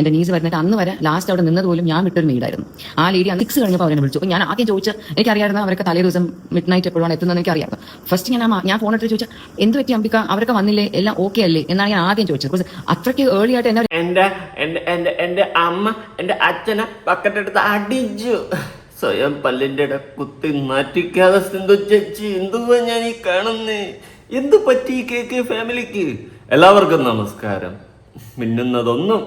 എൻ്റെ നീസ് വരുന്നിട്ട് അന്ന് വരെ ലാസ്റ്റ് അവിടെ നിന്നത് പോലും ഞാൻ വിട്ടൊരു വീടായിരുന്നു. ആ ലേഡി 6 കഴിഞ്ഞപ്പോൾ അവരെ വിളിച്ചു. അപ്പോൾ ഞാൻ ആദ്യം ചോദിച്ച എനിക്കറിയാമായിരുന്നു അവരൊക്കെ തലേ ദിവസം മിഡ് നൈറ്റ് എപ്പോഴാണ് എത്തുന്നതെന്ന് എനിക്കറിയാം. ഫസ്റ്റ് ഞാൻ ഫോൺ എടുത്ത് ചോദിച്ചാൽ എന്ത് പറ്റി അംബിക, അവരൊക്കെ വന്നില്ലേ, എല്ലാം ഓക്കെ അല്ലേ എന്നാണ് ഞാൻ ആദ്യം ചോദിച്ചത്. അത്രയ്ക്ക് ഏർലി ആയിട്ട് എന്റെ അമ്മ എന്റെ അച്ഛനെ ബക്കറ്റെടുത്ത് അടിച്ചു. സ്വയം പല്ലിന്റെ കുത്തി നാറ്റിക്കാതെ സിന്ധു ചേച്ചി, എന്തുവാ ഞാൻ ഈ കാണുന്നേ? എന്തു പറ്റി KK ഫാമിലിക്ക്? എല്ലാവർക്കും നമസ്കാരം. മിന്നുന്നതൊന്നും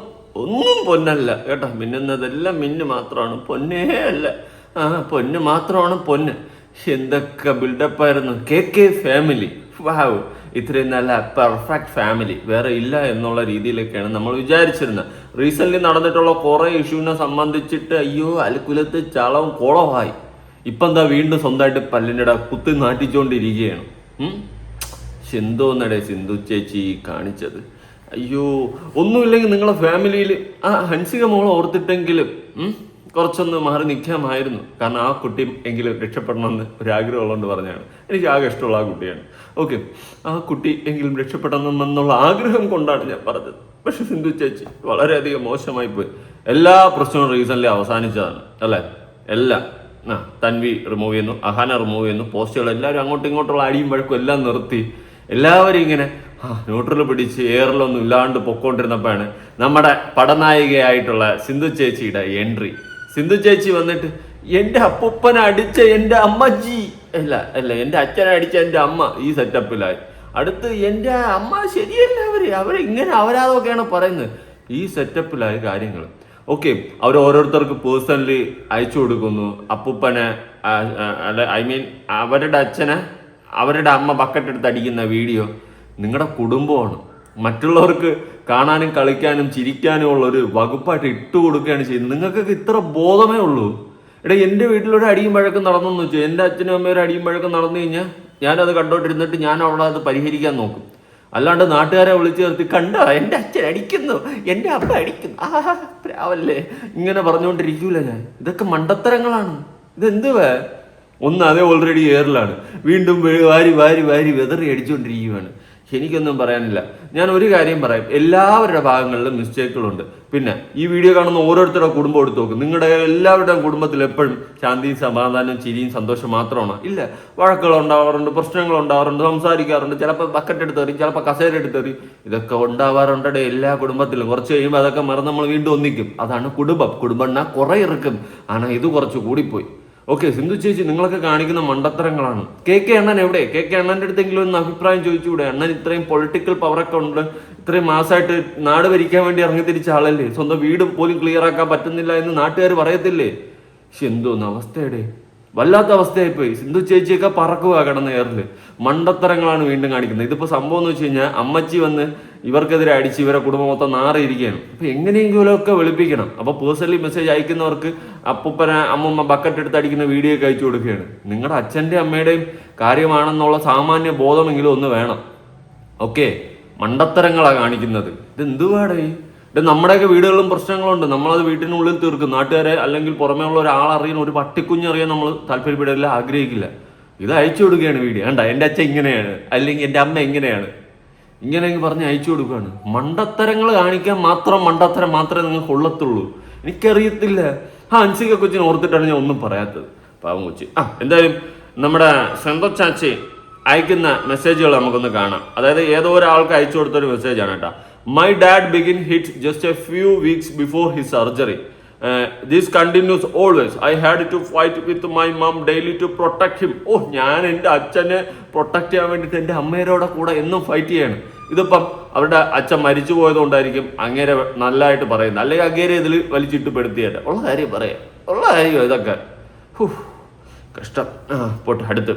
പൊന്നല്ല കേട്ടോ, മിന്നുന്നതെല്ലാം മിന്നു മാത്രമാണ്, പൊന്നേ അല്ല. പൊന്ന് മാത്രമാണ് പൊന്ന്. എന്തൊക്കെ ബിൽഡപ്പായിരുന്നു KK ഫാമിലി. വാവ്, ഇത്രയും നല്ല പെർഫെക്റ്റ് ഫാമിലി വേറെ ഇല്ല എന്നുള്ള രീതിയിലൊക്കെയാണ് നമ്മൾ വിചാരിച്ചിരുന്നത്. റീസെന്റ് നടന്നിട്ടുള്ള കുറെ ഇഷ്യൂവിനെ സംബന്ധിച്ചിട്ട് അയ്യോ അൽക്കുലത്ത് ചളവും കോളമായി. ഇപ്പം എന്താ വീണ്ടും സ്വന്തമായിട്ട് പല്ലിൻ്റെ കുത്തി നാട്ടിച്ചുകൊണ്ടിരിക്കുകയാണ്. എന്തോന്നടേ സിന്ധു ചേച്ചി കാണിച്ചത്? അയ്യോ, ഒന്നുമില്ലെങ്കിൽ നിങ്ങളെ ഫാമിലിയിൽ ആ ഹൻസിക മോളെ ഓർത്തിട്ടെങ്കിലും കുറച്ചൊന്ന് മാറി നിൽക്കാമായിരുന്നു. കാരണം ആ കുട്ടി എങ്കിലും രക്ഷപ്പെടണമെന്ന് ഒരാഗ്രഹം ഉള്ളതുകൊണ്ട് പറഞ്ഞാണ്. എനിക്ക് ആകെ ഇഷ്ടമുള്ള ആ കുട്ടിയാണ്. ഓക്കെ, ആ കുട്ടി എങ്കിലും രക്ഷപ്പെടണമെന്നുള്ള ആഗ്രഹം കൊണ്ടാണ് ഞാൻ പറഞ്ഞത്. പക്ഷെ സിന്ധു ചേച്ചി വളരെയധികം മോശമായി പോയി. എല്ലാ പ്രശ്നവും റീസെൻ്റ്ലി അവസാനിച്ചതാണ് അല്ലേ? എല്ലാം തൻവി റിമൂവ് ചെയ്യുന്നു, അഹാന റിമൂവ് ചെയ്യുന്നു, പോസ്റ്റുകൾ എല്ലാവരും അങ്ങോട്ടും ഇങ്ങോട്ടുള്ള അടിയും വഴക്കും എല്ലാം നിർത്തി എല്ലാവരും ഇങ്ങനെ ന്യൂട്രൽ പിടിച്ച് എയറിലൊന്നും ഇല്ലാണ്ട് പൊക്കോണ്ടിരുന്നപ്പോഴാണ് നമ്മുടെ പടനായികയായിട്ടുള്ള സിന്ധു ചേച്ചിയുടെ എൻട്രി. സിന്ധു ചേച്ചി വന്നിട്ട് എൻ്റെ അപ്പൂപ്പനെ അടിച്ച എൻ്റെ അമ്മജി അല്ല എൻ്റെ അച്ഛനെ അടിച്ച എൻ്റെ അമ്മ ഈ സെറ്റപ്പിലായി. അടുത്ത് എൻ്റെ അമ്മ ശരിയല്ല, അവരിങ്ങനെ അവരാതൊക്കെയാണ് പറയുന്നത്. ഈ സെറ്റപ്പിലായ കാര്യങ്ങൾ. ഓക്കെ, അവർ ഓരോരുത്തർക്ക് പേഴ്സണലി അയച്ചു കൊടുക്കുന്നു. അപ്പൂപ്പനെ ഐ മീൻ അവരുടെ അച്ഛനെ അവരുടെ അമ്മ ബക്കറ്റ് എടുത്ത് അടിക്കുന്ന വീഡിയോ. നിങ്ങളുടെ കുടുംബമാണ്, മറ്റുള്ളവർക്ക് കാണാനും കളിക്കാനും ചിരിക്കാനും ഉള്ള ഒരു വകുപ്പായിട്ട് ഇട്ട് കൊടുക്കുകയാണ് ചെയ്യുന്നത്. നിങ്ങൾക്കൊക്കെ ഇത്ര ബോധമേ ഉള്ളൂ. എൻ്റെ വീട്ടിലൊരു അടിയും വഴക്കം നടന്നെന്ന് വെച്ചാൽ എൻ്റെ അച്ഛനും അമ്മയും ഒരു അടിയും വഴക്കം നടന്നു കഴിഞ്ഞാൽ ഞാനത് കണ്ടോണ്ടിരുന്നിട്ട് ഞാൻ അവിടെ അത് പരിഹരിക്കാൻ നോക്കും. അല്ലാണ്ട് നാട്ടുകാരെ വിളിച്ചു നിർത്തി കണ്ടോ എൻ്റെ അച്ഛൻ അടിക്കുന്നു, എൻ്റെ അമ്മ അടിക്കുന്നു, പ്രാവല്ലേ ഇങ്ങനെ പറഞ്ഞുകൊണ്ടിരിക്കൂല ഞാൻ. ഇതൊക്കെ മണ്ടത്തരങ്ങളാണ്. ഇതെന്തുവാ? അതേ ഓൾറെഡി എയറിലാണ്, വീണ്ടും വാരി വാരി വാരി വെതറി അടിച്ചുകൊണ്ടിരിക്കുകയാണ്. എനിക്കൊന്നും പറയാനില്ല. ഞാൻ ഒരു കാര്യം പറയാം, എല്ലാവരുടെ ഭാഗങ്ങളിലും മിസ്റ്റേക്കുകളുണ്ട്. പിന്നെ ഈ വീഡിയോ കാണുന്ന ഓരോരുത്തരുടെ കുടുംബം എടുത്ത് നോക്കും. നിങ്ങളുടെ എല്ലാവരുടെയും കുടുംബത്തിൽ എപ്പോഴും ശാന്തിയും സമാധാനവും ചിരിയും സന്തോഷം മാത്രമാണോ? ഇല്ല, വഴക്കുകൾ ഉണ്ടാവാറുണ്ട്, പ്രശ്നങ്ങൾ ഉണ്ടാവാറുണ്ട്, സംസാരിക്കാറുണ്ട്, ചിലപ്പോൾ ബക്കറ്റ് എടുത്തെറിയും, ചിലപ്പോൾ കസേര എടുത്തെറിയും. ഇതൊക്കെ ഉണ്ടാവാറുണ്ട് എല്ലാ കുടുംബത്തിലും. കുറച്ച് കഴിയുമ്പോൾ അതൊക്കെ മറന്ന് നമ്മൾ വീണ്ടും ഒന്നിക്കും. അതാണ് കുടുംബം. കുടുംബം എന്നാൽ കുറെ ഇറക്കും. ஆனால் ഇത് കുറച്ച് കൂടിപ്പോയി. ഓക്കെ, സിന്ധു ചേച്ചി നിങ്ങളൊക്കെ കാണിക്കുന്ന മണ്ടത്തരങ്ങളാണ്. KK അണ്ണൻ എവിടെ? KK അണ്ണൻ്റെ അടുത്തെങ്കിലും ഒന്ന് അഭിപ്രായം ചോദിച്ചുകൂടെ? അണ്ണൻ ഇത്രയും പൊളിറ്റിക്കൽ പവറൊക്കെ ഉണ്ട്, ഇത്രയും മാസമായിട്ട് നാട് ഭരിക്കാൻ വേണ്ടി ഇറങ്ങി തിരിച്ച ആളല്ലേ? സ്വന്തം വീട് പോലും ക്ലിയർ ആക്കാൻ പറ്റുന്നില്ല എന്ന് നാട്ടുകാർ പറയത്തില്ലേ? പക്ഷെ എന്തോന്ന് അവസ്ഥയുടെ വല്ലാത്ത അവസ്ഥയായിപ്പോയി. സിന്ധു ചേച്ചിയൊക്കെ പറക്കുക കിടന്ന എയറിൽ. മണ്ടത്തരങ്ങളാണ് വീണ്ടും കാണിക്കുന്നത്. ഇതിപ്പോൾ സംഭവം എന്ന് വെച്ച് കഴിഞ്ഞാൽ അമ്മച്ചി വന്ന് ഇവർക്കെതിരെ അടിച്ച് ഇവരെ കുടുംബം മൊത്തം നാറിയിരിക്കുകയാണ്. അപ്പൊ എങ്ങനെയെങ്കിലുമൊക്കെ വെളുപ്പിക്കണം. അപ്പൊ പേഴ്സണലി മെസ്സേജ് അയക്കുന്നവർക്ക് അപ്പൂപ്പന അമ്മൂമ്മ ബക്കറ്റ് എടുത്ത് അടിക്കുന്ന വീഡിയോ ഒക്കെ അയച്ചു കൊടുക്കുകയാണ്. നിങ്ങളുടെ അച്ഛൻ്റെ അമ്മയുടെയും കാര്യമാണെന്നുള്ള സാമാന്യ ബോധമെങ്കിലും ഒന്ന് വേണം. ഓക്കെ, മണ്ടത്തരങ്ങളാണ് കാണിക്കുന്നത്. ഇതെന്തുവാടേ? നമ്മുടെയൊക്കെ വീടുകളിലും പ്രശ്നങ്ങളുണ്ട്, നമ്മളത് വീട്ടിനുള്ളിൽ തീർക്കും. നാട്ടുകാരെ അല്ലെങ്കിൽ പുറമേ ഉള്ള ഒരാളറിയാൻ, ഒരു പട്ടിക്കുഞ്ഞറിയാൻ നമ്മൾ താല്പര്യപ്പെടില്ല, ആഗ്രഹിക്കില്ല. ഇത് അയച്ചു കൊടുക്കുകയാണ് വീഡിയോ. വേണ്ട എൻ്റെ അച്ഛൻ ഇങ്ങനെയാണ്, അല്ലെങ്കിൽ എൻ്റെ അമ്മ എങ്ങനെയാണ്, ഇങ്ങനെയെങ്കിൽ പറഞ്ഞ് അയച്ചു കൊടുക്കുകയാണ്. മണ്ടത്തരങ്ങൾ കാണിക്കാൻ മണ്ടത്തരം മാത്രമേ നിങ്ങൾക്ക് കൊള്ളത്തുള്ളൂ. എനിക്കറിയത്തില്ല. ഹൻസിക കൊച്ചിനെ ഓർത്തിട്ടാണ് ഞാൻ ഒന്നും പറയാത്തത്. പാവം കൊച്ചി. എന്തായാലും നമ്മുടെ സ്വന്തം ചാച്ചി അയക്കുന്ന മെസ്സേജുകൾ നമുക്കൊന്ന് കാണാം. അതായത് ഏതോ ഒരാൾക്ക് അയച്ചു കൊടുത്തൊരു മെസ്സേജാണ് കേട്ടോ. My dad began hit just a few weeks before his surgery. This continues always. I had to fight with my mom daily to protect him. ഞാൻ എൻ്റെ അച്ഛനെ പ്രൊട്ടക്ട് ചെയ്യാൻ വേണ്ടിയിട്ട് എൻ്റെ അമ്മേരോടെ കൂടെ എന്നും ഫൈറ്റ് ചെയ്യാണ്. ഇതിപ്പം അവരുടെ അച്ഛൻ മരിച്ചു പോയതുകൊണ്ടായിരിക്കും അങ്ങേരെ നല്ലതായിട്ട് പറയുന്നത്. അല്ലെങ്കിൽ അങ്ങേരെ ഇതിൽ വലിച്ചിട്ട് പെടുത്തിയായിട്ട് ഉള്ള കാര്യം പറയാം. ഉള്ള കാര്യം ഇതൊക്കെ കഷ്ടം. പോട്ടെ അടുത്ത്.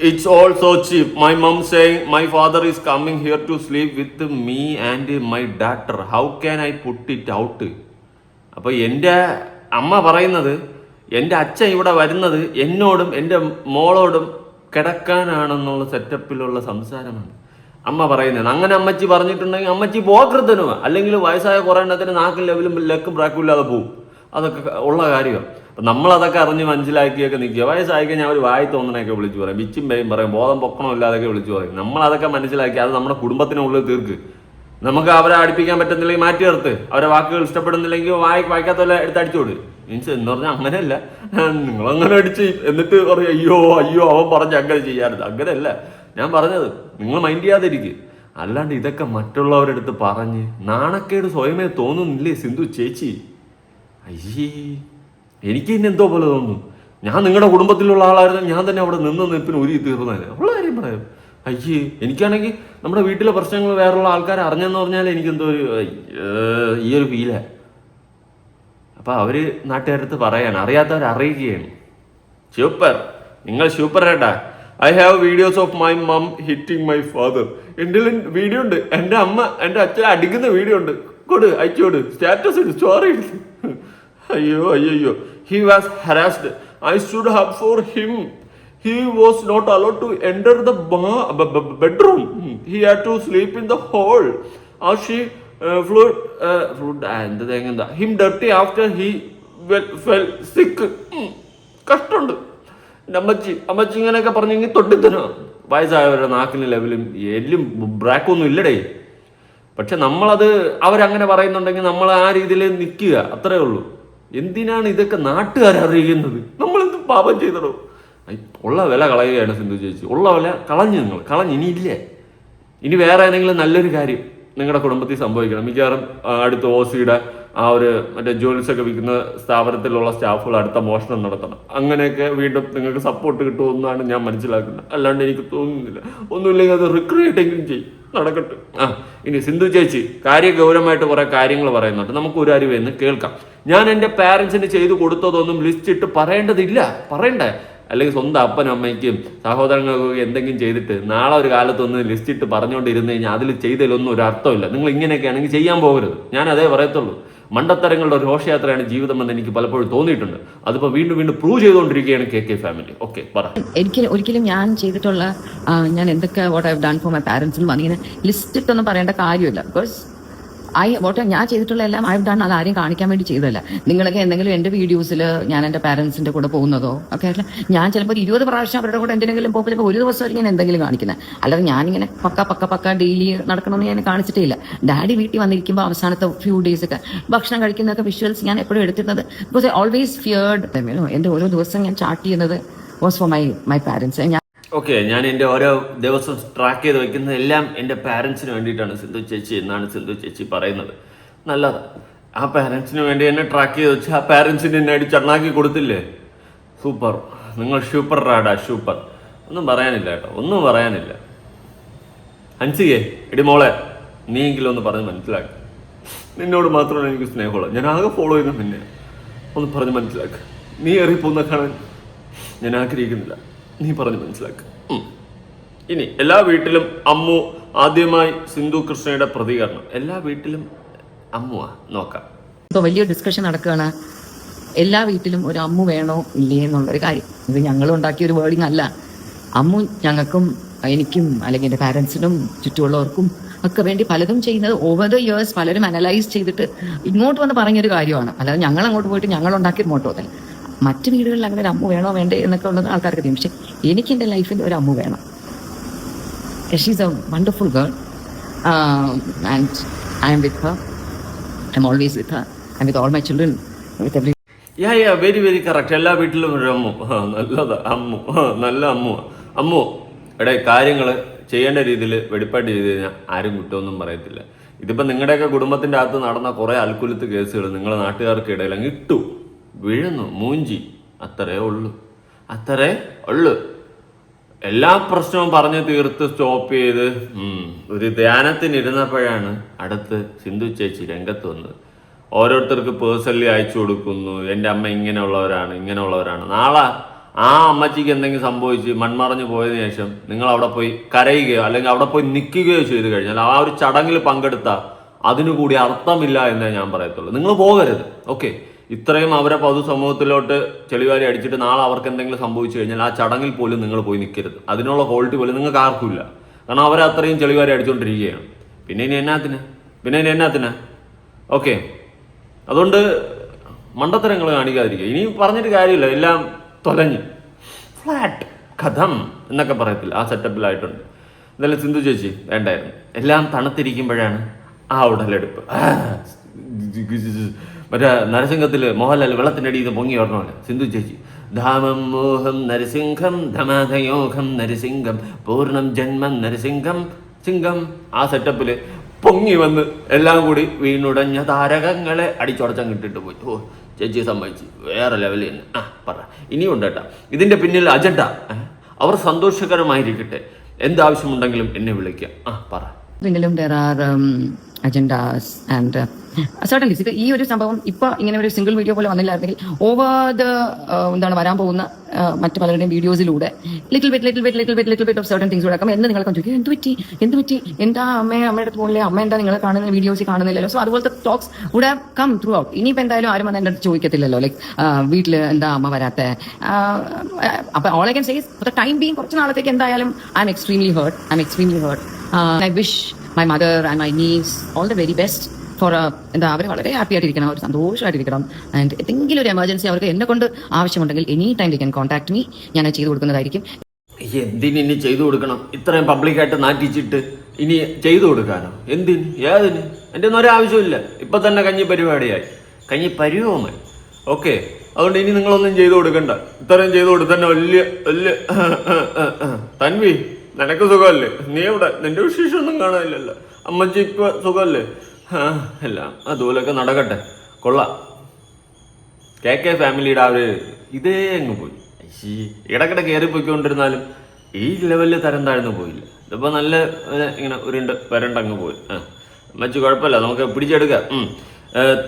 It's all so cheap. My mom saying my father is coming here to sleep with me and my daughter. How can I put it out? അപ്പോൾ എൻ്റെ അമ്മ പറയുന്നത് എൻ്റെ അച്ഛൻ ഇവിടെ വരുന്നത് എന്നോടും എൻ്റെ മോളോടും കിടക്കാനാണെന്നുള്ള സെറ്റപ്പിലുള്ള സംസാരമാണ് അമ്മ പറയുന്നത്. അങ്ങനെ അമ്മച്ചി പറഞ്ഞിട്ടുണ്ടെങ്കിൽ അമ്മച്ചി പോകൃതനുമ, അല്ലെങ്കിൽ വയസ്സായ കുറേ എണ്ണത്തിന് നാക്കും ലെവലും ലക്കും ബ്രാക്കും ഇല്ലാതെ പോകും. അതൊക്കെ ഉള്ള കാര്യമാണ്. അപ്പം നമ്മളതൊക്കെ അറിഞ്ഞ് മനസ്സിലാക്കിയൊക്കെ നിൽക്കുക. വയസ്സായിക്കാൻ ഞാൻ ഒരു വായി തോന്നണയൊക്കെ വിളിച്ചു പറയും, ബിച്ചും പേയും പറയും, ബോധം പൊക്കണമില്ലാതൊക്കെ വിളിച്ചു പറയും. നമ്മളതൊക്കെ മനസ്സിലാക്കി അത് നമ്മുടെ കുടുംബത്തിനുള്ളിൽ തീർക്ക്. നമുക്ക് അവരെ അടുപ്പിക്കാൻ പറ്റുന്നില്ലെങ്കിൽ മാറ്റി നിർത്ത്. അവരെ വാക്കുകൾ ഇഷ്ടപ്പെടുന്നില്ലെങ്കിൽ വായിക്കാത്തല്ല എടുത്ത് അടിച്ചോട്. മീൻസ് എന്ന് പറഞ്ഞാൽ അങ്ങനെയല്ല, നിങ്ങളങ്ങനെ അടിച്ച് എന്നിട്ട് പറയും അയ്യോ അയ്യോ അവൻ പറഞ്ഞ് അങ്ങനെ ചെയ്യാറുണ്ട്. അങ്ങനെയല്ല ഞാൻ പറഞ്ഞത്. നിങ്ങൾ മൈൻഡ് ചെയ്യാതിരിക്കുക. അല്ലാണ്ട് ഇതൊക്കെ മറ്റുള്ളവരെടുത്ത് പറഞ്ഞ് നാണക്കേട് സ്വയമേ തോന്നുന്നില്ലേ സിന്ധു ചേച്ചി? അയ്യേ, എനിക്ക് ഇനി എന്തോ പോലെ തോന്നുന്നു. ഞാൻ നിങ്ങളുടെ കുടുംബത്തിലുള്ള ആളായിരുന്നു, ഞാൻ തന്നെ അവിടെ നിന്ന് നിൽപ്പിന് ഉരുകി തീർന്നേനെ. ഉള്ള കാര്യം പറയാം. അയ്യേ, എനിക്കാണെങ്കിൽ നമ്മുടെ വീട്ടിലെ പ്രശ്നങ്ങൾ വേറുള്ള ആൾക്കാർ അറിഞ്ഞെന്ന് പറഞ്ഞാൽ എനിക്കെന്തോ ഒരു ഈ ഒരു ഫീലാ. അപ്പൊ അവര് നാട്ടുകാരടുത്ത് പറയാണ്, അറിയാത്തവർ അറിയുകയാണ്. സൂപ്പർ, നിങ്ങൾ സൂപ്പർ ഏട്ടാ. I have videos of my mum hitting my father. എൻ്റെ വീഡിയോ ഉണ്ട്, എൻ്റെ അമ്മ എൻ്റെ അച്ഛനെ അടിക്കുന്ന വീഡിയോ ഉണ്ട്. കൊടു, അയച്ചോട്, സ്റ്റാറ്റസ് ഇട്, സ്റ്റോറി ഇട്. അയ്യോ അയ്യോ, he was harassed. I should have for him. He was not allowed to enter the bedroom. He had to sleep in the hall. As she him dirty after he fell sick. കഷ്ടമുണ്ട്. അമ്മച്ചി ഇങ്ങനെയൊക്കെ പറഞ്ഞെങ്കിൽ തൊട്ടിത്തനോ. വയസ്സായവരുടെ നാക്കിന് ലെവലും എല്ലും ബ്രാക്കൊന്നും ഇല്ലടേ. പക്ഷെ നമ്മളത് അവരങ്ങനെ പറയുന്നുണ്ടെങ്കിൽ നമ്മൾ ആ രീതിയിൽ നിൽക്കുക, അത്രേ ഉള്ളൂ. എന്തിനാണ് ഇതൊക്കെ നാട്ടുകാരറിയുന്നത്? നമ്മളെന്ത് പാപം ചെയ്തടോ? ഉള്ള വില കളയുകയാണ് സിന്ധു ചേച്ചി. ഉള്ള വില കളഞ്ഞു. നിങ്ങൾ കളഞ്ഞു. ഇനിയില്ലേ. ഇനി വേറെ ഏതെങ്കിലും നല്ലൊരു കാര്യം നിങ്ങളുടെ കുടുംബത്തിൽ സംഭവിക്കണം. മിക്കവാറും അടുത്ത ഓസിയുടെ ആ ഒരു മറ്റേ ജ്വൽസ് ഒക്കെ വിൽക്കുന്ന സ്ഥാപനത്തിലുള്ള സ്റ്റാഫുകൾ അടുത്ത മോഷണം നടത്തണം. അങ്ങനെയൊക്കെ വീണ്ടും നിങ്ങൾക്ക് സപ്പോർട്ട് കിട്ടുമെന്നാണ് ഞാൻ മനസ്സിലാക്കുന്നത്. അല്ലാണ്ട് എനിക്ക് തോന്നുന്നില്ല. ഒന്നുമില്ലെങ്കിൽ അത് റിക്രിയേറ്റ് എങ്കിലും ചെയ്യും, നടക്കട്ടെ. ഇനി സിന്ധു ചേച്ചി ഗൗരവമായിട്ട് കുറെ കാര്യങ്ങൾ പറയുന്നുണ്ട്. നമുക്ക് ഒരു അറിവെന്ന് കേൾക്കാം. ഞാൻ എൻ്റെ പാരൻസിന് ചെയ്തു കൊടുത്തതൊന്നും ലിസ്റ്റ് ഇട്ട് പറയേണ്ടതില്ല. പറയണ്ടേ? അല്ലെങ്കിൽ സ്വന്തം അപ്പനും അമ്മയ്ക്കും സഹോദരങ്ങൾക്കൊക്കെ എന്തെങ്കിലും ചെയ്തിട്ട് നാളെ ഒരു കാലത്തൊന്ന് ലിസ്റ്റ് ഇട്ട് പറഞ്ഞുകൊണ്ടിരുന്നു കഴിഞ്ഞാൽ അതിൽ ചെയ്തതിലൊന്നും ഒരു അർത്ഥമില്ല. നിങ്ങൾ ഇങ്ങനെയൊക്കെ ആണെങ്കിൽ ചെയ്യാൻ പോകരുത്. ഞാൻ അതേ പറയത്തുള്ളൂ. മണ്ടത്തരങ്ങളുടെ ഒരു ഘോഷയാത്രയാണ് ജീവിതം എന്ന് എനിക്ക് പലപ്പോഴും തോന്നിയിട്ടുണ്ട്. അതിപ്പോൾ വീണ്ടും വീണ്ടും പ്രൂവ് ചെയ്തുകൊണ്ടിരിക്കുകയാണ് കെ ഫാമിലി. ഓക്കെ, പറ. ഒരിക്കലും ഞാൻ ചെയ്തിട്ടുള്ള ഞാൻ എന്തൊക്കെ what I have done for my parents എന്ന് പറഞ്ഞിങ്ങനെ ലിസ്റ്റ് ഇട്ടൊന്നും പറയേണ്ട കാര്യമില്ല. ബിക്കോസ് ഞാൻ ചെയ്തിട്ടുള്ള എല്ലാം ഐ ഹവ് ഡൺ. അത് ആരെയും കാണിക്കാൻ വേണ്ടി ചെയ്തതല്ല. നിങ്ങളൊക്കെ എന്തെങ്കിലും എൻ്റെ വീഡിയോസിൽ ഞാൻ എൻ്റെ പാരൻസിൻ്റെ കൂടെ പോകുന്നതോ ഒക്കെ ആയിട്ടില്ല. ഞാൻ ചിലപ്പോൾ 20 പ്രാവശ്യം അവരുടെ കൂടെ എന്തെങ്കിലും പോകുമ്പോൾ ചിലപ്പോൾ ഒരു ദിവസമായിരിക്കും ഞാൻ എന്തെങ്കിലും കാണിക്കുന്നത്. അല്ലാതെ ഞാനിങ്ങനെ പക്ക ഡെയിലി നടക്കണമെന്ന് ഞാൻ കാണിച്ചിട്ടേ ഇല്ല. ഡാഡി വീട്ടിൽ വന്നിരിക്കുമ്പോൾ അവസാനത്തെ ഫ്യൂ ഡേയ്സ് ഒക്കെ ഭക്ഷണം കഴിക്കുന്നതൊക്കെ വിഷ്വൽസ് ഞാൻ എപ്പോഴും എടുത്തിരുന്നത്. Because I always feared. എൻ്റെ ഓരോ ദിവസം ഞാൻ ചാർട്ട് ചെയ്യുന്നത് was for my parents. Okay, ഞാൻ എൻ്റെ ഓരോ ദിവസം ട്രാക്ക് ചെയ്ത് വെക്കുന്നത് എല്ലാം എൻ്റെ പാരൻസിന് വേണ്ടിയിട്ടാണ് സിന്ധു ചേച്ചി എന്നാണ് സിന്ധു ചേച്ചി പറയുന്നത്. നല്ലത്. ആ പാരൻസിന് വേണ്ടി എന്നെ ട്രാക്ക് ചെയ്ത് വെച്ച് ആ പാരൻസിന് എന്നെ അടിച്ചണ്ണാക്കി കൊടുത്തില്ലേ? സൂപ്പർ, നിങ്ങൾ സൂപ്പർ റാഡാ, സൂപ്പർ. ഒന്നും പറയാനില്ല കേട്ടോ, ഒന്നും പറയാനില്ല. ഹൻസികേ, എടി മോളെ, നീയെങ്കിലും ഒന്ന് പറഞ്ഞ് മനസ്സിലാക്കി. നിന്നോട് മാത്രമാണ് എനിക്ക് സ്നേഹമുള്ളത്. ഞാൻ ആകെ ഫോളോ ചെയ്യുന്ന നിന്നെ. ഒന്ന് പറഞ്ഞ് മനസ്സിലാക്കുക. നീ ഏറിപ്പോകുന്ന കാണാൻ ഞാൻ ആഗ്രഹിക്കുന്നില്ല. നീ പറഞ്ഞ് മനസ്സിലാക്കുക. ഇനി എല്ലാ വീട്ടിലും അമ്മു. ആദ്യമായി സിന്ധു കൃഷ്ണയുടെ പ്രതികരണം. എല്ലാ വീട്ടിലും അമ്മുവാ. നോക്കാം. ഇപ്പോൾ വലിയ ഡിസ്കഷൻ നടക്കുകയാണ്, എല്ലാ വീട്ടിലും ഒരു അമ്മു വേണോ ഇല്ലേ എന്നുള്ളൊരു കാര്യം. ഇത് ഞങ്ങൾ ഉണ്ടാക്കിയ ഒരു വേർഡിങ് അല്ല. അമ്മു ഞങ്ങൾക്കും എനിക്കും അല്ലെങ്കിൽ എൻ്റെ പാരൻസിനും ചുറ്റുമുള്ളവർക്കും ഒക്കെ വേണ്ടി പലതും ചെയ്യുന്നത് ഓവർ ദ ഇയേഴ്സ് പലരും അനലൈസ് ചെയ്തിട്ട് ഇങ്ങോട്ട് വന്ന് പറഞ്ഞൊരു കാര്യമാണ്. അല്ലാതെ ഞങ്ങൾ അങ്ങോട്ട് പോയിട്ട് ഞങ്ങൾ ഉണ്ടാക്കിയ മോട്ടോ അതല്ല. മറ്റു വീടുകളിൽ അങ്ങനെ ഒരു അമ്മ വേണോ വേണ്ടേ എന്നൊക്കെ ഉള്ളത് ആൾക്കാർക്ക് അറിയാം. പക്ഷെ എനിക്ക് എൻ്റെ ലൈഫിൽ ഒരു അമ്മ വേണം. She's A wonderful girl and I M with Har. I M always with her and with all my children, with every. Very very correct. എല്ലാ വീട്ടിലും ഒരു അമ്മു. നല്ലതാ അമ്മു. നല്ല അമ്മു. എടേ, കാര്യങ്ങൾ ചെയ്യേണ്ട രീതിയിൽ വെടിപ്പായിട്ട് ചെയ്ത് കഴിഞ്ഞാൽ ആരും കുറ്റമൊന്നും പറയത്തില്ല. ഇതിപ്പോൾ നിങ്ങളുടെയൊക്കെ കുടുംബത്തിൻ്റെ അകത്ത് നടന്ന കുറേ അൽക്കുലത്ത് കേസുകൾ നിങ്ങളെ നാട്ടുകാർക്ക് ഇടയിൽ അങ്ങ് ഇട്ടു വീഴുന്നു, മൂഞ്ചി. അത്രേ ഉള്ളു. എല്ലാ പ്രശ്നവും പറഞ്ഞ് തീർത്ത് സ്റ്റോപ്പ് ചെയ്ത് ഒരു ധ്യാനത്തിനിരുന്നപ്പോഴാണ് അടുത്ത് സിന്ധു ചേച്ചി രംഗത്ത് വന്നത്. ഓരോരുത്തർക്ക് പേഴ്സണലി അയച്ചു കൊടുക്കുന്നു, എൻ്റെ അമ്മ ഇങ്ങനെയുള്ളവരാണ്. നാളെ ആ അമ്മച്ചിക്ക് എന്തെങ്കിലും സംഭവിച്ച് മൺമറഞ്ഞു പോയതിനു ശേഷം നിങ്ങൾ അവിടെ പോയി കരയുകയോ അല്ലെങ്കിൽ അവിടെ പോയി നിൽക്കുകയോ ചെയ്തു കഴിഞ്ഞാൽ ആ ഒരു ചടങ്ങിൽ പങ്കെടുത്താൽ അതിനു കൂടി അർത്ഥമില്ല എന്നേ ഞാൻ പറയത്തുള്ളൂ. നിങ്ങൾ പോകരുത്. ഓക്കെ, ഇത്രയും അവരെ പൊതുസമൂഹത്തിലോട്ട് ചെളിവാരി അടിച്ചിട്ട് നാളെ അവർക്ക് എന്തെങ്കിലും സംഭവിച്ചു കഴിഞ്ഞാൽ ആ ചടങ്ങിൽ പോലും നിങ്ങൾ പോയി നിൽക്കരുത്. അതിനുള്ള ക്വാളിറ്റി പോലും നിങ്ങൾക്ക് ആർക്കുമില്ല. കാരണം അവരെ അത്രയും ചെളിവാരി അടിച്ചുകൊണ്ടിരിക്കുകയാണ്. പിന്നെ ഇനി എന്നാത്തിനാ? ഓക്കെ, അതുകൊണ്ട് മണ്ടത്തരങ്ങൾ കാണിക്കാതിരിക്കുക. ഇനി പറഞ്ഞിട്ട് കാര്യമില്ല. എല്ലാം തൊലഞ്ഞ് ഫ്ലാറ്റ് കഥം എന്നൊക്കെ പറയത്തില്ല, ആ സെറ്റപ്പിലായിട്ടുണ്ട്. എന്തായാലും സിന്ധു ചേച്ചി വേണ്ടായിരുന്നു. എല്ലാം തണുത്തിരിക്കുമ്പോഴാണ് ആ ഉടലെടുപ്പ് മറ്റേ നരസിംഹത്തില് മോഹൻലാൽ വെള്ളത്തിൻ്റെ അടിയിൽ നിന്ന് പൊങ്ങി ഓർമ്മല്ല സിന്ധു ചേച്ചി ധാമം മോഹം നരസിംഹം ധമാധയോഹം നരസിംഹം പൂർണ്ണം ജന്മം നരസിംഹം സിംഹം ആ സെറ്റപ്പില് പൊങ്ങി വന്ന് എല്ലാം കൂടി വീണുടഞ്ഞ താരകങ്ങളെ അടിച്ചുടച്ചങ്ങിട്ടിട്ട് പോയി. ഓ ചേച്ചി സമ്മതിച്ച് വേറെ ലെവലിൽ തന്നെ. ആ പറ ഇനിയും ഉണ്ട് കേട്ടോ ഇതിന്റെ പിന്നിൽ അജണ്ട. അവർ സന്തോഷകരമായിരിക്കട്ടെ, എന്താവശ്യമുണ്ടെങ്കിലും എന്നെ വിളിക്കുക. ആ പറ. പിന്നിലും there are agendas and certainly ഇത് ഈ ഒരു സംഭവം ഇപ്പൊ ഇങ്ങനെ ഒരു സിംഗിൾ വീഡിയോ പോലെ വന്നില്ലായിരുന്നെങ്കിൽ ഓവർ ദ എന്താണ് വരാൻ പോകുന്ന മറ്റു പലരുടെയും വീഡിയോസിലൂടെ little bit of certain things കൂടെ എന്ന് നിങ്ങളെ ചോദിക്കും എന്ത് പറ്റി എന്താ അമ്മയുടെ അടുത്ത് പോലെ അമ്മ എന്താ നിങ്ങൾ കാണുന്ന വീഡിയോസ് കാണുന്നില്ലല്ലോ. സോ അതുപോലത്തെ talks would have come through out. ഇനിയിപ്പോൾ എന്തായാലും ആരും വന്ന് എൻ്റെ അടുത്ത് ചോദിക്കത്തില്ലല്ലോ ലൈക്ക് വീട്ടിൽ എന്താ അമ്മ വരാത്ത. അപ്പൊ all I can say is for the time being കുറച്ച് നാളത്തേക്ക് എന്തായാലും I'm extremely hurt. I wish my mother and my niece all the very best for എന്താ അവർ വളരെ ഹാപ്പി ആയിട്ടിരിക്കണം, അവർ സന്തോഷമായിട്ടിരിക്കണം. ആൻഡ് എന്തെങ്കിലും ഒരു എമർജൻസി അവർക്ക് എന്നെ കൊണ്ട് ആവശ്യമുണ്ടെങ്കിൽ any time they can contact me, ഞാൻ ചെയ്തു കൊടുക്കുന്നതായിരിക്കും. എന്തിനി ചെയ്തു കൊടുക്കണം? ഇത്രയും പബ്ലിക്കായിട്ട് നാട്ടിച്ചിട്ട് ഇനി ചെയ്തു കൊടുക്കാനോ? എന്തിന് ഏതിന്? എൻ്റെ ഒന്നും ഒരാവശ്യമില്ല. ഇപ്പൊ തന്നെ കഞ്ഞി പരിവമായി. ഓക്കെ, അതുകൊണ്ട് ഇനി നിങ്ങളൊന്നും ചെയ്തു കൊടുക്കണ്ട. ഇത്രയും ചെയ്തു കൊടുത്തന്നെ വലിയ തൻവി നിനക്ക് സുഖമല്ലേ? നീ എവിടെ? നിന്റെ വിശേഷമൊന്നും കാണാനില്ലല്ലോ. അമ്മച്ചി ഇപ്പൊ സുഖമല്ലേ? എല്ലാം അതുപോലൊക്കെ നടക്കട്ടെ. കൊള്ളാം. കെ ഫാമിലിയുടെ ആ ഒരു ഇതേ അങ്ങ് പോയി. ഇടക്കിടെ കയറി പോയിക്കൊണ്ടിരുന്നാലും ഈ ലെവലിൽ തരം താഴ്ന്നു പോയില്ല. ഇതിപ്പോ നല്ല ഇങ്ങനെ വരണ്ടങ്ങ് പോയി. അമ്മച്ചി കുഴപ്പമില്ല, നമുക്ക് പിടിച്ചെടുക്കാം.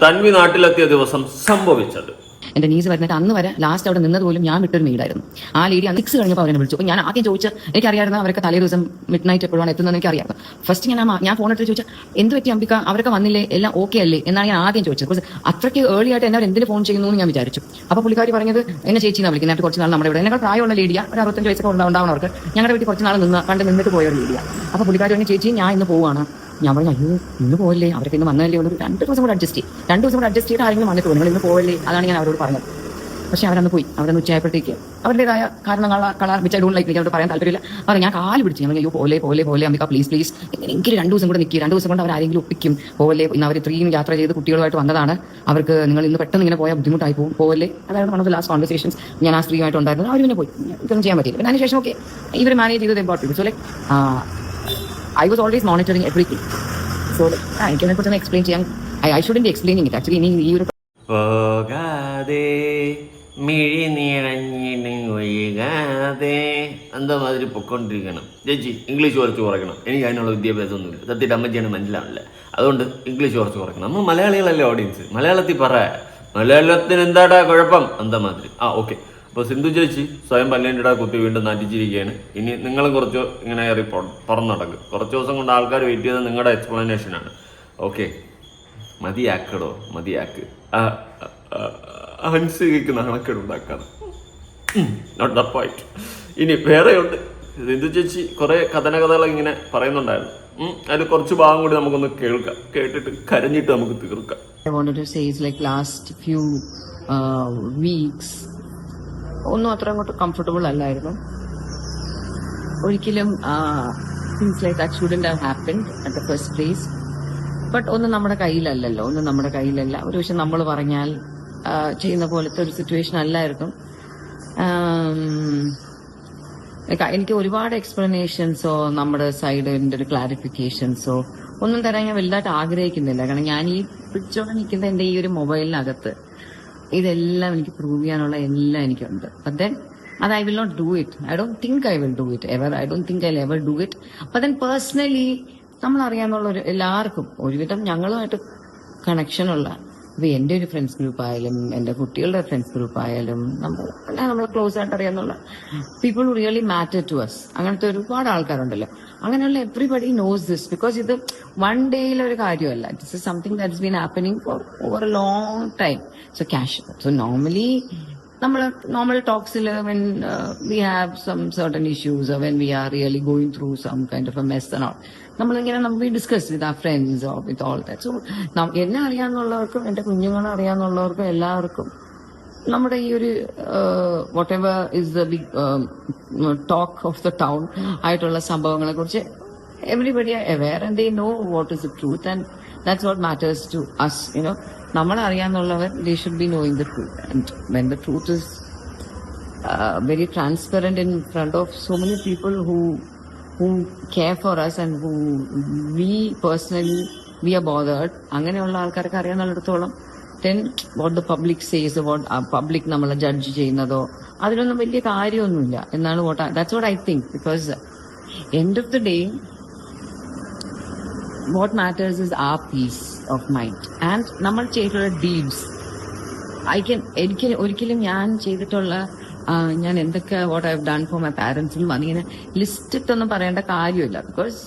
തൻവി നാട്ടിലെത്തിയ ദിവസം സംഭവിച്ചത്, എന്റെ നീസ് വരുന്നിട്ട് അന്ന് വരെ ലാസ്റ്റ് അവിടെ നിന്നത് പോലും ഞാൻ വിട്ടൊരു വീടായിരുന്നു. ആ ലേഡി 6 കഴിഞ്ഞപ്പോൾ അവരെ വിളിച്ചു. അപ്പോൾ ഞാൻ ആദ്യം ചോദിച്ചാൽ എനിക്കറിയാമായിരുന്നു അവരൊക്കെ തലേ ദിവസം മിഡ് നൈറ്റ് എപ്പോഴാണ് എത്തുന്നതെന്ന് എനിക്കറിയാം. ഫസ്റ്റ് ഞാൻ ഫോൺ എടുത്ത് ചോദിച്ചാൽ എന്ത് പറ്റി അംബിക, അവരൊക്കെ വന്നില്ലേ, എല്ലാം ഓക്കെ അല്ലേ എന്നാണ് ഞാൻ ആദ്യം ചോദിച്ചത്. ബിക്കോസ് അത്രയ്ക്ക് ഏർലി ആയിട്ട് എന്നെ എന്തിന് ഫോൺ ചെയ്യുന്നു എന്ന് ഞാൻ വിചാരിച്ചു. അപ്പോൾ പുള്ളിക്കാരി പറഞ്ഞത് എന്നെ ചേച്ചിന്നാണ് വിളിക്കുന്നത്. നേരത്തെ കുറച്ച് നാൾ നമ്മുടെ ഇവിടെ എന്നെ പ്രായമുള്ള ലേഡിയ, ഒരു 65 വയസ്സൊക്കെ ഉണ്ടാവുന്നവർക്ക് ഞങ്ങളുടെ വീട്ടിൽ കുറച്ച് നാൾ നിന്നിട്ട് പോയ ഒരു ലേഡിയ. അപ്പോൾ പുള്ളിക്കാരി പറഞ്ഞു ചേച്ചി ഞാൻ ഇന്ന് പോവുകയാണ്. ഞാൻ പറഞ്ഞു അയ്യോ ഇന്ന് പോകല്ലേ, അവർക്ക് ഇന്ന് വന്നല്ലേ, ഒരു 2 ദിവസം കൂടെ അഡ്ജസ്റ്റ് ചെയ്ത് ആരെങ്കിലും വന്നിട്ട് നിങ്ങൾ ഇന്ന് പോകല്ലേ, അതാണ് ഞാൻ അവരോട് പറഞ്ഞത്. പക്ഷെ അവരന്ന് പോയി. അവരന്ന് ഉച്ചയായപ്പോഴത്തേക്ക് അവരുടേതായ കാരണങ്ങൾ വിച്ച് ഐ ഡോണ്ട് ലൈക്ക്, എനിക്ക് അവരോട് പറയാൻ താല്പര്യമില്ല. അവർ ഞാൻ കാല് പിടിച്ചു. ഞാൻ അയ്യോ പോലെ അംബിക പ്ലീസ് എനിക്ക് 2 ദിവസം കൂടെ നിൽക്കുക, 2 ദിവസം കൊണ്ട് അവർ ആരെങ്കിലും ഒപ്പിക്കും, പോലെ ഇന്ന് അവർ ഇത്രയും യാത്ര ചെയ്ത് കുട്ടികളുമായിട്ട് വന്നതാണ്, അവർക്ക് നിങ്ങൾ ഇന്ന് പെട്ടെന്ന് ഇങ്ങനെ പോയാൽ ബുദ്ധിമുട്ടായി പോകും, പോലെ. അതായത് one of the last conversations ഞാൻ ആ സ്ത്രീയുമായിട്ട് ഉണ്ടായിരുന്നു. അവർ പിന്നെ പോയി, ഇതൊന്നും ചെയ്യാൻ പറ്റില്ല. പിന്നെ അതിനുശേഷം ഓക്കെ ഇവർ മാനേജ് ചെയ്തത് important. So like I was always monitoring everything. So എനിക്കതിനെ കുറിച്ചൊന്ന് എക്സ്പ്ലെയിൻ ചെയ്യാൻ I shouldn't be explaining it actually. ഇനി ഈ ഒരു ഒഴുകാതെ എന്താ മാതിരി പൊക്കോണ്ടിരിക്കണം. ചേച്ചി ഇംഗ്ലീഷ് കുറച്ച് കുറയ്ക്കണം. എനിക്ക് അതിനുള്ള വിദ്യാഭ്യാസമൊന്നുമില്ല. സത്യത്തിൽ അമ്മച്ചിയാണ് മനസ്സിലാവില്ല. അതുകൊണ്ട് ഇംഗ്ലീഷ് കുറച്ച് കുറയ്ക്കണം. നമ്മൾ മലയാളികളല്ലേ ഓഡിയൻസ്, മലയാളത്തിൽ മലയാളത്തിന് എന്താടാ കുഴപ്പം എന്താ മാതിരി. ഓക്കെ. അപ്പോൾ സിന്ധു ചേച്ചി സ്വയം പല്ലേൻ്റെ കുത്തി വീണ്ടും നാട്ടിച്ചിരിക്കുകയാണ്. ഇനി നിങ്ങളും കുറച്ച് ഇങ്ങനെ കയറി തുറന്നു നടക്കും. കുറച്ച് ദിവസം കൊണ്ട് ആൾക്കാർ വെയിറ്റ് ചെയ്തത് നിങ്ങളുടെ എക്സ്പ്ലനേഷനാണ്. ഓക്കെ, മതിയാക്ക്. ഹൻസികയ്ക്ക് നാണക്കേടുണ്ടാക്കാണ്. Not the point. ഇനി വേറെയുണ്ട്. സിന്ധു ചേച്ചി കുറെ കഥകൾ ഇങ്ങനെ പറയുന്നുണ്ടായിരുന്നു. അതിൽ കുറച്ച് ഭാഗം കൂടി നമുക്കൊന്ന് കേൾക്കാം. കേട്ടിട്ട് കരഞ്ഞിട്ട് നമുക്ക് തീർക്കാം. I wanted to say is like last few weeks ഒന്നും അത്ര അങ്ങോട്ട് കംഫർട്ടബിൾ അല്ലായിരുന്നു ഒരിക്കലും. Things like that shouldn't have happened at the first place. But ഒന്നും നമ്മുടെ കയ്യിലല്ലല്ലോ, ഒരു പക്ഷെ നമ്മൾ പറഞ്ഞാൽ ചെയ്യുന്ന പോലത്തെ ഒരു സിറ്റുവേഷൻ അല്ലായിരുന്നു. എനിക്ക് ഒരുപാട് എക്സ്പ്ലനേഷൻസോ നമ്മുടെ സൈഡിന്റെ ഒരു ക്ലാരിഫിക്കേഷൻസോ ഒന്നും തരാൻ ഞാൻ വലുതായിട്ട് ആഗ്രഹിക്കുന്നില്ല. കാരണം ഞാൻ ഈ പിടിച്ചോടെ നിൽക്കുന്ന എന്റെ ഈ ഒരു മൊബൈലിനകത്ത് ഇതെല്ലാം എനിക്ക് പ്രൂവ് ചെയ്യാനുള്ള എല്ലാം എനിക്കുണ്ട്. ബട്ട് ദെൻ അത് I will not do it. I don't think I will do it ever. I don't think I will ever do it. But then personally നമ്മൾ അറിയാന്നുള്ള എല്ലാവർക്കും ഒരുവിധം ഞങ്ങളുമായിട്ട് കണക്ഷനുള്ള, ഇപ്പൊ എന്റെ ഒരു ഫ്രണ്ട്സ് ഗ്രൂപ്പ് ആയാലും എന്റെ കുട്ടികളുടെ ഫ്രണ്ട്സ് ഗ്രൂപ്പ് ആയാലും നമ്മൾ ക്ലോസ് ആയിട്ട് അറിയാന്നുള്ള people who really matter to us, അങ്ങനത്തെ ഒരുപാട് ആൾക്കാരുണ്ടല്ലോ. അങ്ങനെയുള്ള എവറിബഡി നോസ് ദിസ്. ബിക്കോസ് ഇത് വൺ ഡേയിലെ ഒരു കാര്യമല്ല. This is something that's been happening for over a long time. So cash. So normally നമ്മൾ നോർമൽ ടോക്സിൽ when we have some certain issues, when we are really going through some kind of a mess and all, നമ്മളിങ്ങനെ we discuss with ആ friends or with all that. So എന്നെ അറിയാവുന്നവർക്കും എന്റെ കുഞ്ഞുങ്ങളെ അറിയാവുന്നവർക്കും എല്ലാവർക്കും നമ്മുടെ ഈ ഒരു whatever is the big talk of the town ആയിട്ടുള്ള സംഭവങ്ങളെ കുറിച്ച് everybody are aware and they know what is the truth. And that's what matters to us, you know. നമ്മളെ അറിയാന്നുള്ളവർ, they should be knowing the truth, and when the truth is very transparent in front of so many people who care for us and who we personally we are bothered, അങ്ങനെയുള്ള ആൾക്കാർക്ക് അറിയാന്നുള്ളിടത്തോളം then what the public says about public നമ്മളെ judge ചെയ്യുന്നതോ അതിലൊന്നും വലിയ കാര്യമൊന്നുമില്ല എന്നാണ് that's what I think, because end of the day what matters is our peace of mind and നമ്മൾ ചെയ്തിട്ടുള്ള deeds. എനിക്ക് ഒരിക്കലും ഞാൻ ചെയ്തിട്ടുള്ള ഞാൻ എന്തൊക്കെ what I've done for my parents അതിങ്ങനെ ലിസ്റ്റ് ഇട്ടൊന്നും പറയേണ്ട കാര്യമില്ല, ബിക്കോസ്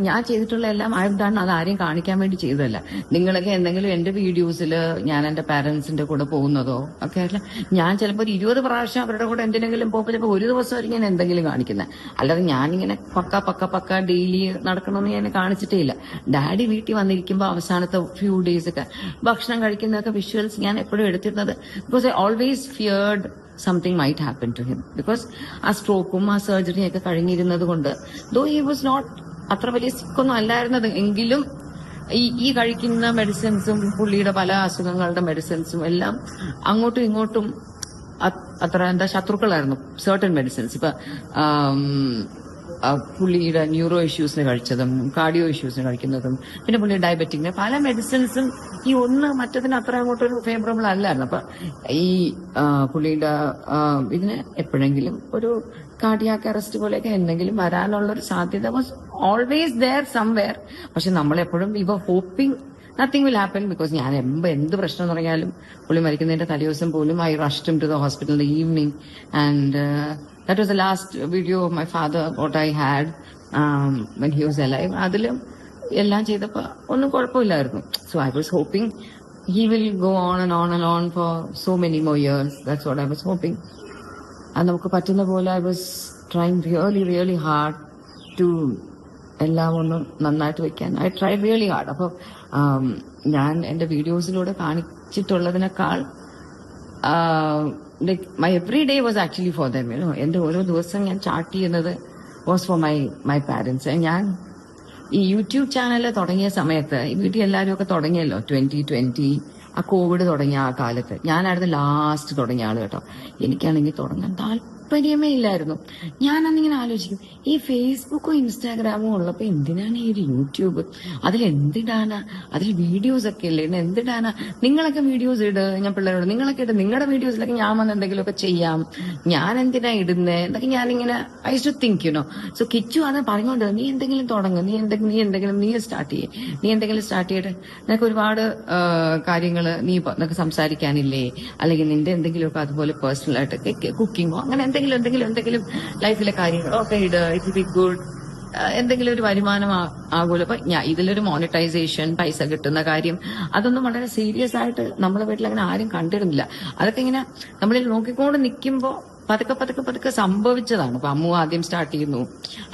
ഞാൻ ചെയ്തിട്ടുള്ള എല്ലാം ഐ ഹവ് ഡൺ. അത് ആരെയും കാണിക്കാൻ വേണ്ടി ചെയ്തതല്ല. നിങ്ങളൊക്കെ എന്തെങ്കിലും എന്റെ വീഡിയോസിൽ ഞാൻ എന്റെ പാരന്റ്സിന്റെ കൂടെ പോകുന്നതോ ഒക്കെ ആയിട്ടില്ല. ഞാൻ ചിലപ്പോൾ ഒരു 20 പ്രാവശ്യം അവരുടെ കൂടെ എന്തിനെങ്കിലും പോകുമ്പോൾ ചിലപ്പോൾ ഒരു ദിവസമായിരിക്കും ഞാൻ എന്തെങ്കിലും കാണിക്കുന്നത്. അല്ലാതെ ഞാനിങ്ങനെ പക്ക ഡെയിലി നടക്കണമെന്ന് ഞാൻ കാണിച്ചിട്ടേ ഇല്ല. ഡാഡി വീട്ടിൽ വന്നിരിക്കുമ്പോൾ അവസാനത്തെ ഫ്യൂ ഡേയ്സ് ഒക്കെ ഭക്ഷണം കഴിക്കുന്നതൊക്കെ വിഷ്വൽസ് ഞാൻ എപ്പോഴും എടുത്തിരുന്നത്, because I always feared something might happen to him, because ആ സ്ട്രോക്കും ആ സർജറിയും ഒക്കെ കഴിഞ്ഞിരുന്നത് കൊണ്ട്, ദോ ഹി വാസ് നോട്ട് അത്ര വലിയ സിക്കൊന്നും അല്ലായിരുന്നത് എങ്കിലും ഈ കഴിക്കുന്ന മെഡിസിൻസും പുള്ളിയുടെ പല അസുഖങ്ങളുടെ മെഡിസിൻസും എല്ലാം അങ്ങോട്ടും ഇങ്ങോട്ടും അത്ര ശത്രുക്കളായിരുന്നു. സർട്ടൻ മെഡിസിൻസ് ഇപ്പൊ പുള്ളിയുടെ ന്യൂറോ ഇഷ്യൂസിന് കഴിച്ചതും കാർഡിയോ ഇഷ്യൂസിന് കഴിക്കുന്നതും പിന്നെ പുള്ളി ഡയബറ്റിക്കിന് പല മെഡിസിൻസും ഈ ഒന്ന് മറ്റതിന് അത്ര അങ്ങോട്ടൊരു ഫേവറബിൾ അല്ലായിരുന്നു. അപ്പൊ ഈ പുള്ളിയുടെ ഇതിന് എപ്പോഴെങ്കിലും ഒരു കാർഡിയാക് അറസ്റ്റ് പോലെയൊക്കെ എന്തെങ്കിലും വരാനുള്ളൊരു സാധ്യത വാസ് ഓൾവേസ് ദെയർ സംവെയർ. പക്ഷെ നമ്മളെപ്പോഴും we were hoping nothing will happen, because ഞാൻ എന്ത് പ്രശ്നം പറഞ്ഞാലും പുള്ളി മരിക്കുന്നതിന്റെ തലേദിവസം പോലും I rushed him to the hospital in the evening, and that was the last video of my father what I had when he was alive. അതിലും എല്ലാം ചെയ്തപ്പോ ഒന്നും കുഴപ്പമില്ലായിരുന്നു. So I was hoping he will go on and on and on for so many more years. That's what I was hoping. അത് നമുക്ക് പറ്റുന്ന പോലെ I was trying really hard to എല്ലാം ഒന്ന് നന്നായിട്ട് വെക്കാൻ. I try really hard. അപ്പോൾ ഞാൻ എൻ്റെ വീഡിയോസിലൂടെ കാണിച്ചിട്ടുള്ളതിനേക്കാൾ like my every day was actually for them. എൻ്റെ ഓരോ ദിവസം ഞാൻ ചാർട്ട് ചെയ്യുന്നത് വാസ് ഫോർ മൈ പാരൻസ്. ഞാൻ ഈ യൂട്യൂബ് ചാനൽ തുടങ്ങിയ സമയത്ത് ഈ വീട്ടിൽ എല്ലാവരും ഒക്കെ തുടങ്ങിയല്ലോ 2020 ആ കോവിഡ് തുടങ്ങിയ ആ കാലത്ത് ഞാനായിരുന്നു ലാസ്റ്റ് തുടങ്ങിയ ആള് കേട്ടോ. എനിക്കാണെങ്കിൽ തുടങ്ങാൻ താല്പര്യമേ ഇല്ലായിരുന്നു. ഞാനന്നിങ്ങനെ ആലോചിക്കും, ഈ ഫേസ്ബുക്കും ഇൻസ്റ്റാഗ്രാമും ഉള്ളപ്പോ എന്തിനാണ് ഈ ഒരു യൂട്യൂബ്? അതിലെന്തിടാനാ? അതിൽ വീഡിയോസ് ഒക്കെ ഇല്ലേ, എന്തിടാനാ? നിങ്ങളൊക്കെ വീഡിയോസ് ഇട്, ഞാൻ പിള്ളേരോട് നിങ്ങളൊക്കെ ഇട്ട് നിങ്ങളുടെ വീഡിയോസിലൊക്കെ ഞാൻ വന്ന് എന്തെങ്കിലുമൊക്കെ ചെയ്യാം, ഞാൻ എന്തിനാ ഇടുന്നേ എന്നൊക്കെ ഞാനിങ്ങനെ I should think you know. So Kichu അത് പറഞ്ഞുകൊണ്ട് നീ എന്തെങ്കിലും തുടങ്ങും, നീ സ്റ്റാർട്ട് ചെയ്യട്ടെ, നിനക്ക് ഒരുപാട് കാര്യങ്ങൾ നിനക്ക് സംസാരിക്കാനില്ലേ, അല്ലെങ്കിൽ നിന്റെ എന്തെങ്കിലുമൊക്കെ അതുപോലെ പേഴ്സണൽ ആയിട്ട് കുക്കിങ്ങോ അങ്ങനെ എന്തെങ്കിലും ലൈഫിലെ കാര്യങ്ങളോ ഒക്കെ ഇട്, ഇറ്റ് ബി ഗുഡ്. എന്തെങ്കിലും ഒരു വരുമാനം ആകുമല്ലോ. അപ്പൊ ഇതിലൊരു മോണിറ്റൈസേഷൻ, പൈസ കിട്ടുന്ന കാര്യം, അതൊന്നും വളരെ സീരിയസ് ആയിട്ട് നമ്മളെ വീട്ടിൽ അങ്ങനെ ആരും കണ്ടിരുന്നില്ല. അതൊക്കെ ഇങ്ങനെ നമ്മളിൽ നോക്കിക്കൊണ്ട് നിൽക്കുമ്പോ പതുക്കെ സംഭവിച്ചതാണ്. അപ്പൊ അമ്മു ആദ്യം സ്റ്റാർട്ട് ചെയ്യുന്നു,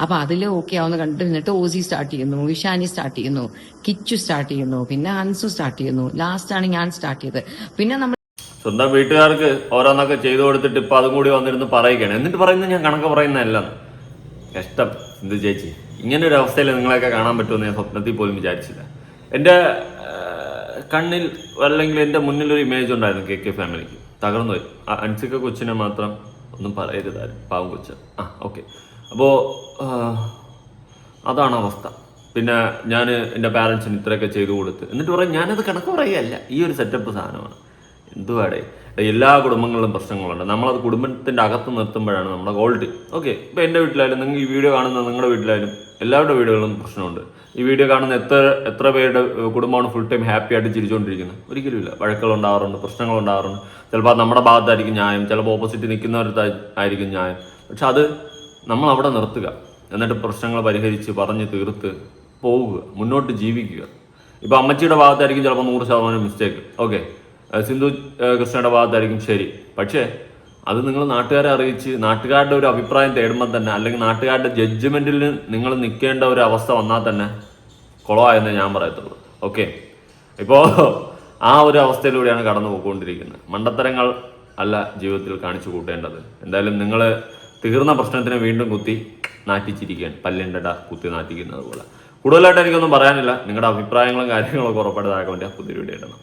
അപ്പൊ അതില് ഓക്കെ ആവുന്ന കണ്ടു നിന്നിട്ട് ഓസി സ്റ്റാർട്ട് ചെയ്യുന്നു, ഇഷാനി സ്റ്റാർട്ട് ചെയ്യുന്നു, കിച്ചു സ്റ്റാർട്ട് ചെയ്യുന്നു, പിന്നെ അൻസു സ്റ്റാർട്ട് ചെയ്യുന്നു, ലാസ്റ്റ് ആണ് ഞാൻ സ്റ്റാർട്ട് ചെയ്തത്. പിന്നെ നമ്മൾ സ്വന്തം വീട്ടുകാർക്ക് ഓരോന്നൊക്കെ ചെയ്തു കൊടുത്തിട്ട് ഇപ്പൊ അതും കൂടി വന്നിരുന്ന് പറയുകയാണ്. എന്നിട്ട് പറയുന്നത് ഞാൻ കണക്ക് പറയുന്നതല്ല. കഷ്ടം എന്ത് ചേച്ചി, ഇങ്ങനെ ഒരു അവസ്ഥയിൽ നിങ്ങളെയൊക്കെ കാണാൻ പറ്റുമെന്ന് ഞാൻ സ്വപ്നത്തിൽ പോലും വിചാരിച്ചില്ല. എൻ്റെ കണ്ണിൽ അല്ലെങ്കിൽ എൻ്റെ മുന്നിലൊരു ഇമേജ് ഉണ്ടായിരുന്നു KK ഫാമിലിക്ക്. തകർന്നു വരും. അൻസിക്ക കൊച്ചിനെ മാത്രം ഒന്നും പറയരുതാരും, പാവം കൊച്ച്. ഓക്കെ. അപ്പോൾ അതാണ് അവസ്ഥ. പിന്നെ ഞാൻ എൻ്റെ പാരൻസിന് ഇത്രയൊക്കെ ചെയ്തു കൊടുത്ത് എന്നിട്ട് പറയും ഞാനത് കണക്ക് പറയുകയല്ല. ഈ ഒരു സെറ്റപ്പ് സാധനമാണ്. എന്തുവാടേ, എല്ലാ കുടുംബങ്ങളിലും പ്രശ്നങ്ങളുണ്ട്. നമ്മളത് കുടുംബത്തിൻ്റെ അകത്ത് നിർത്തുമ്പോഴാണ് നമ്മുടെ ഗോൾഡ്. ഓക്കെ, ഇപ്പം എൻ്റെ വീട്ടിലായാലും നിങ്ങൾ ഈ വീഡിയോ കാണുന്ന നിങ്ങളുടെ വീട്ടിലായാലും എല്ലാവരുടെ വീടുകളിലും പ്രശ്നമുണ്ട്. ഈ വീഡിയോ കാണുന്ന എത്ര പേരുടെ കുടുംബമാണ് ഫുൾ ടൈം ഹാപ്പി ആയിട്ട് ചിരിച്ചുകൊണ്ടിരിക്കുന്നത്? ഒരിക്കലുമില്ല. വഴക്കുകളുണ്ടാവാറുണ്ട്, പ്രശ്നങ്ങളുണ്ടാവാറുണ്ട്. ചിലപ്പോൾ അത് നമ്മുടെ ഭാഗത്തായിരിക്കും ന്യായം, ചിലപ്പോൾ ഓപ്പോസിറ്റ് നിൽക്കുന്നവരത്തായിരിക്കും ന്യായം. പക്ഷെ അത് നമ്മൾ അവിടെ നിർത്തുക, എന്നിട്ട് പ്രശ്നങ്ങൾ പരിഹരിച്ച് പറഞ്ഞ് തീർത്ത് പോവുക, മുന്നോട്ട് ജീവിക്കുക. ഇപ്പം അമ്മച്ചിയുടെ ഭാഗത്തായിരിക്കും ചിലപ്പോൾ 100% മിസ്റ്റേക്ക്. ഓക്കെ, സിന്ധു കൃഷ്ണയുടെ ഭാഗത്തായിരിക്കും ശരി. പക്ഷേ അത് നിങ്ങൾ നാട്ടുകാരെ അറിയിച്ച് നാട്ടുകാരുടെ ഒരു അഭിപ്രായം തേടുമ്പോൾ തന്നെ, അല്ലെങ്കിൽ നാട്ടുകാരുടെ ജഡ്ജ്മെന്റിൽ നിങ്ങൾ നിൽക്കേണ്ട ഒരു അവസ്ഥ വന്നാൽ തന്നെ കുളമായെന്ന് ഞാൻ പറയത്തുള്ളൂ. ഓക്കെ, ഇപ്പോൾ ആ ഒരു അവസ്ഥയിലൂടെയാണ് കടന്നു പോയിക്കൊണ്ടിരിക്കുന്നത്. മണ്ടത്തരങ്ങൾ അല്ല ജീവിതത്തിൽ കാണിച്ചു കൂട്ടേണ്ടത്. എന്തായാലും നിങ്ങൾ തീർന്ന പ്രശ്നത്തിനെ വീണ്ടും കുത്തി നാറ്റിച്ചിരിക്കുകയാണ്, പല്ലിൻ്റെ കുത്തി നാറ്റിക്കുന്നത് പോലെ. കൂടുതലായിട്ട് എനിക്കൊന്നും പറയാനില്ല. നിങ്ങളുടെ അഭിപ്രായങ്ങളും കാര്യങ്ങളൊക്കെ ഉറപ്പായിട്ട് താഴെ കമന്റ് ചെയ്യുക. പുതിയൊരു വീഡിയോ ഇടണം.